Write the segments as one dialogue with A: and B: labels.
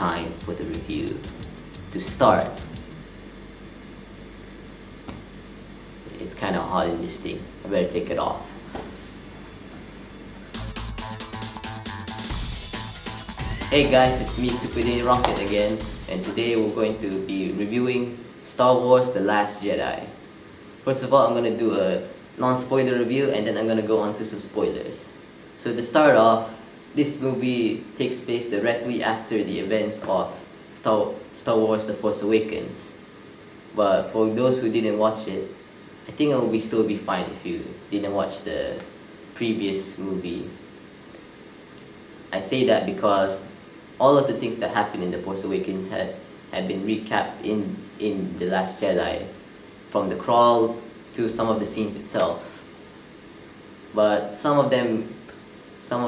A: time for the review to start. It's kind of hot in this thing. I better take it off. Hey guys, it's me Super Day Rocket again, and today we're going to be reviewing Star Wars The Last Jedi. First of all, I'm going to do a non-spoiler review, and then I'm going to go on to some spoilers. So to start off, this movie takes place directly after the events of Star Wars The Force Awakens. But for those who didn't watch it, I think it will still be fine if you didn't watch the previous movie. I say that because all of the things that happened in The Force Awakens had been recapped in The Last Jedi, from the crawl to some of the scenes itself. But some of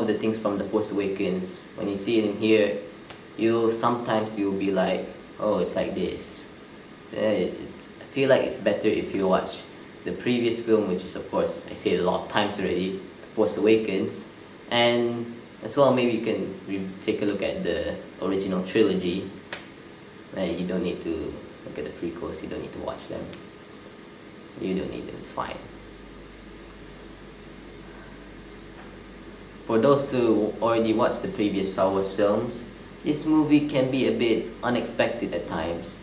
A: the things from The Force Awakens, when you see it in here, you'll be like, oh, it's like this. I feel like it's better if you watch the previous film, which is, of course, I say it a lot of times already, The Force Awakens, and as well, maybe you can take a look at the original trilogy. You don't need to look at the prequels, you don't need to watch them. You don't need them, it's fine. For those who already watched the previous Star Wars films, this movie can be a bit unexpected at times.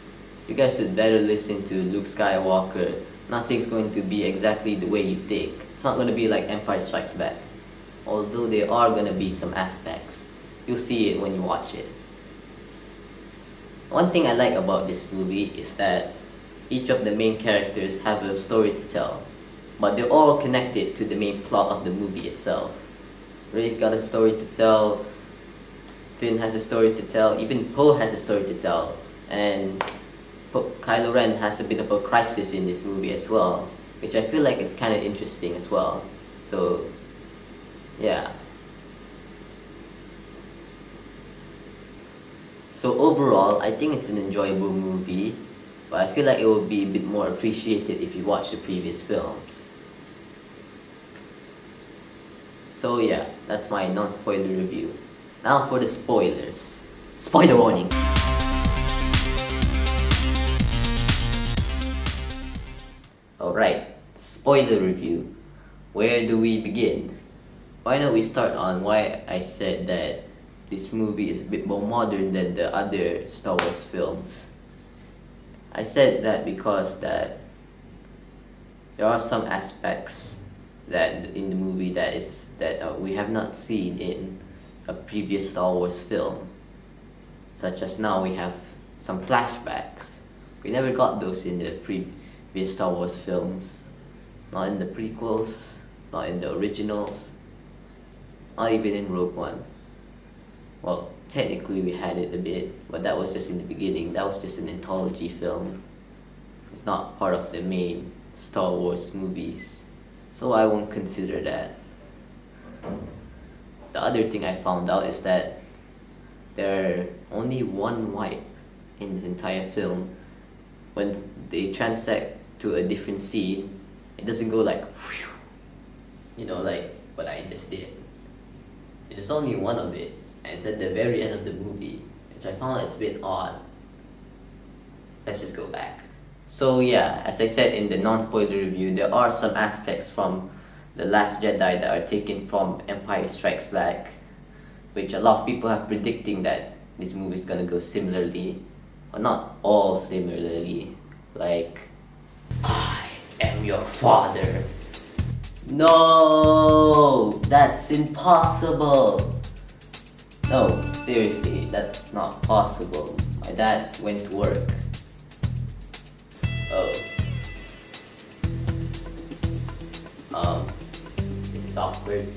A: You guys should better listen to Luke Skywalker. Nothing's going to be exactly the way you think. It's not going to be like Empire Strikes Back. Although there are going to be some aspects. You'll see it when you watch it. One thing I like about this movie is that each of the main characters have a story to tell, but they're all connected to the main plot of the movie itself. Rey's got a story to tell, Finn has a story to tell, even Poe has a story to tell, and Kylo Ren has a bit of a crisis in this movie as well, which I feel like it's kind of interesting as well. So yeah. So overall, I think it's an enjoyable movie, but I feel like it will be a bit more appreciated if you watch the previous films. So yeah, that's my non-spoiler review. Now for the spoilers. Spoiler warning! Alright, spoiler review. Where do we begin? Why don't we start on why I said that this movie is a bit more modern than the other Star Wars films. I said that because that there are some aspects that in the movie that we have not seen in a previous Star Wars film, such as now we have some flashbacks. We never got those in the previous Star Wars films, not in the prequels, not in the originals, not even in Rogue One. Well, technically we had it a bit, but that was just in the beginning. That was just an anthology film. It's not part of the main Star Wars movies, so I won't consider that. The other thing I found out is that there are only one wipe in this entire film. When they transect to a different scene, it doesn't go like whew, you know, like what I just did. There's only one of it, and it's at the very end of the movie, which I found it's a bit odd. Let's just go back. So yeah, as I said in the non-spoiler review, there are some aspects from The Last Jedi that are taken from Empire Strikes Back, which a lot of people have predicting that this movie is gonna go similarly, but not all similarly. Like, I am your father. No, that's impossible. No, seriously, that's not possible. My dad went to work. Oh. This is awkward.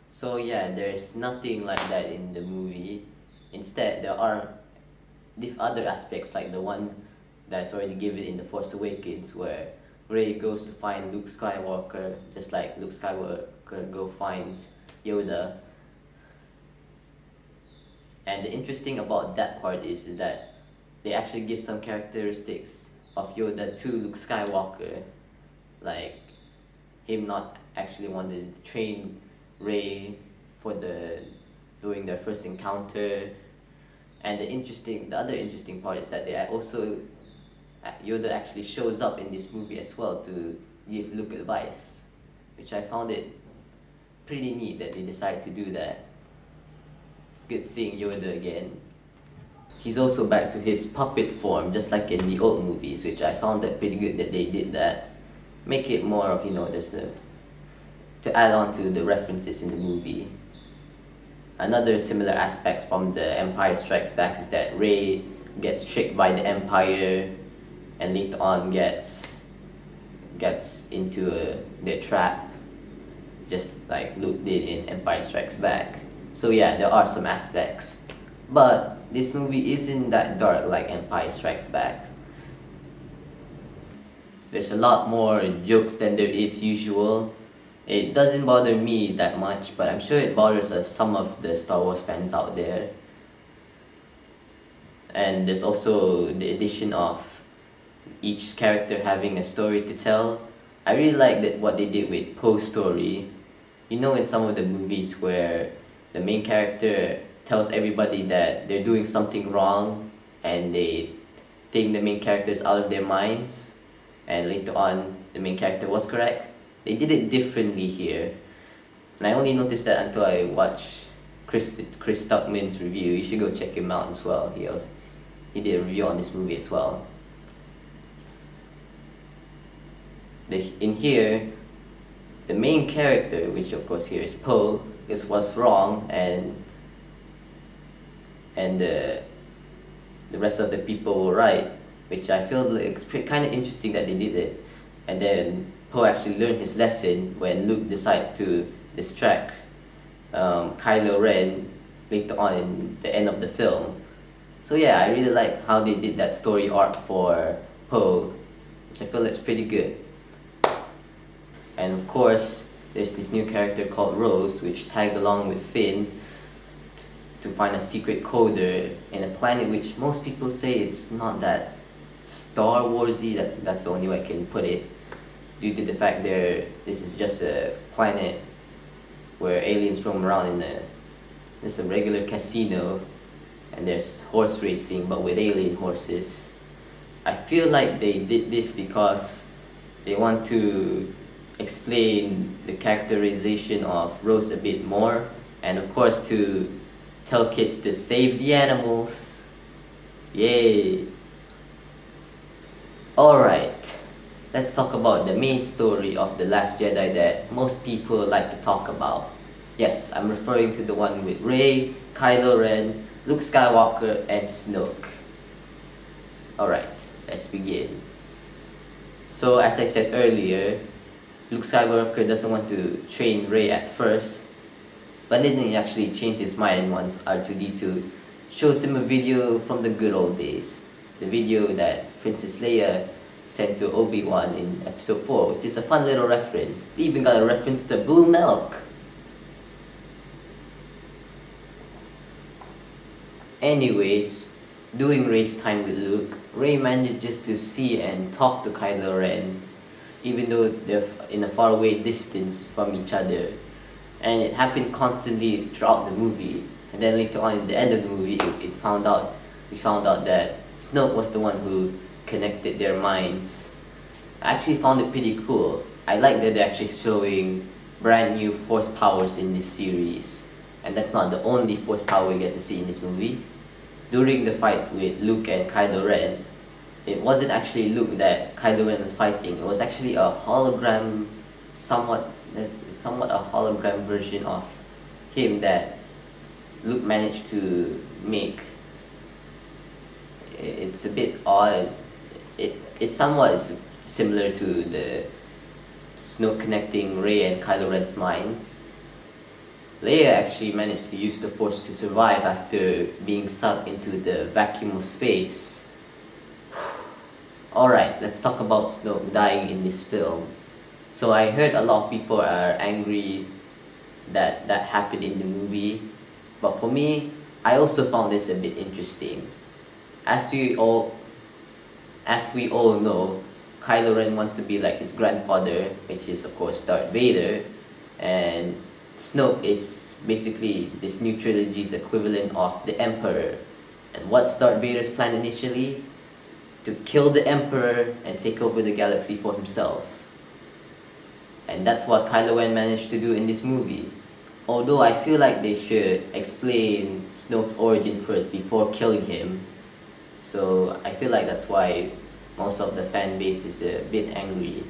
A: So yeah, there's nothing like that in the movie. Instead, there are other aspects like the one that's already given in The Force Awakens, where Rey goes to find Luke Skywalker, just like Luke Skywalker finds Yoda. And the interesting about that part is that they actually give some characteristics of Yoda to Luke Skywalker, like him not actually wanting to train Rey during their first encounter, And the other interesting part is that Yoda actually shows up in this movie as well to give Luke advice, which I found it pretty neat that they decided to do that. It's good seeing Yoda again. He's also back to his puppet form, just like in the old movies, which I found that pretty good that they did that. Make it more of, just to add on to the references in the movie. Another similar aspects from the Empire Strikes Back is that Rey gets tricked by the Empire and later on gets into their trap, just like Luke did in Empire Strikes Back. So yeah, there are some aspects. But this movie isn't that dark like Empire Strikes Back. There's a lot more jokes than there is usual. It doesn't bother me that much, but I'm sure it bothers some of the Star Wars fans out there. And there's also the addition of each character having a story to tell. I really like that what they did with Poe's story. In some of the movies where the main character tells everybody that they're doing something wrong and they take the main characters out of their minds, and later on the main character was correct. They did it differently here, and I only noticed that until I watched Chris Stuckman's review. You should go check him out as well. He did a review on this movie as well. In here, the main character, which of course here is Poe, was wrong, and the rest of the people were right, which I feel like it's kind of interesting that they did it. And then Poe actually learned his lesson when Luke decides to distract Kylo Ren later on in the end of the film. So yeah, I really like how they did that story arc for Poe, which I feel like is pretty good. And of course, there's this new character called Rose, which tagged along with Finn to find a secret coder in a planet which most people say it's not that Star Warsy. That's the only way I can put it, due to the fact this is just a planet where aliens roam around in just a regular casino, and there's horse racing but with alien horses. I feel like they did this because they want to explain the characterization of Rose a bit more, and of course to tell kids to save the animals. Yay! Alright, let's talk about the main story of The Last Jedi that most people like to talk about. Yes, I'm referring to the one with Rey, Kylo Ren, Luke Skywalker, and Snoke. Alright, let's begin. So as I said earlier, Luke Skywalker doesn't want to train Rey at first, but then he actually changed his mind once R2-D2 shows him a video from the good old days. The video that Princess Leia sent to Obi-Wan in episode 4, which is a fun little reference. They even got a reference to blue milk. Anyways, during Rey's time with Luke, Rey manages to see and talk to Kylo Ren, even though they're in a faraway distance from each other. And it happened constantly throughout the movie. And then later on, at the end of the movie, we found out that Snoke was the one who connected their minds. I actually found it pretty cool. I like that they're actually showing brand new force powers in this series. And that's not the only force power we get to see in this movie. During the fight with Luke and Kylo Ren, it wasn't actually Luke that Kylo Ren was fighting. It was actually a hologram, somewhat a hologram version of him that Luke managed to make. It's a bit odd. It somewhat is similar to the Snoke connecting Rey and Kylo Ren's minds. Leia actually managed to use the Force to survive after being sucked into the vacuum of space. Alright, let's talk about Snoke dying in this film. So I heard a lot of people are angry that happened in the movie, but for me, I also found this a bit interesting. As we all know, Kylo Ren wants to be like his grandfather, which is of course Darth Vader, and Snoke is basically this new trilogy's equivalent of the Emperor, And what's Darth Vader's plan initially? To kill the Emperor and take over the galaxy for himself. And that's what Kylo Ren managed to do in this movie. Although I feel like they should explain Snoke's origin first before killing him. So I feel like that's why most of the fan base is a bit angry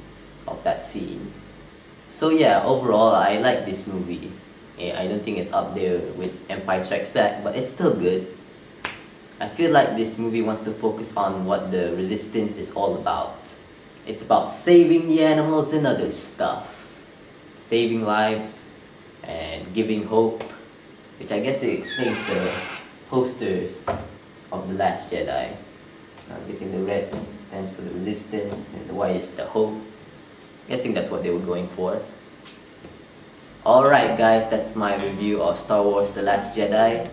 A: of that scene. So yeah, overall I like this movie. I don't think it's up there with Empire Strikes Back, but it's still good. I feel like this movie wants to focus on what the Resistance is all about. It's about saving the animals and other stuff. Saving lives and giving hope, which I guess it explains the posters of The Last Jedi. I'm guessing the red stands for the Resistance and the white is the hope. Guessing that's what they were going for. Alright guys, that's my review of Star Wars The Last Jedi.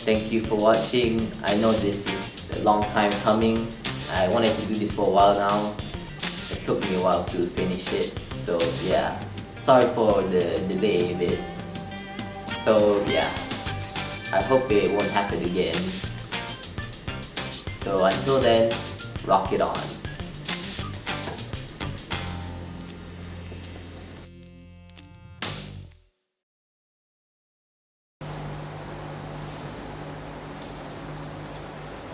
A: Thank you for watching. I know this is a long time coming. I wanted to do this for a while now. It took me a while to finish it. So yeah, sorry for the delay a bit. So yeah, I hope it won't happen again. So until then, rock it on.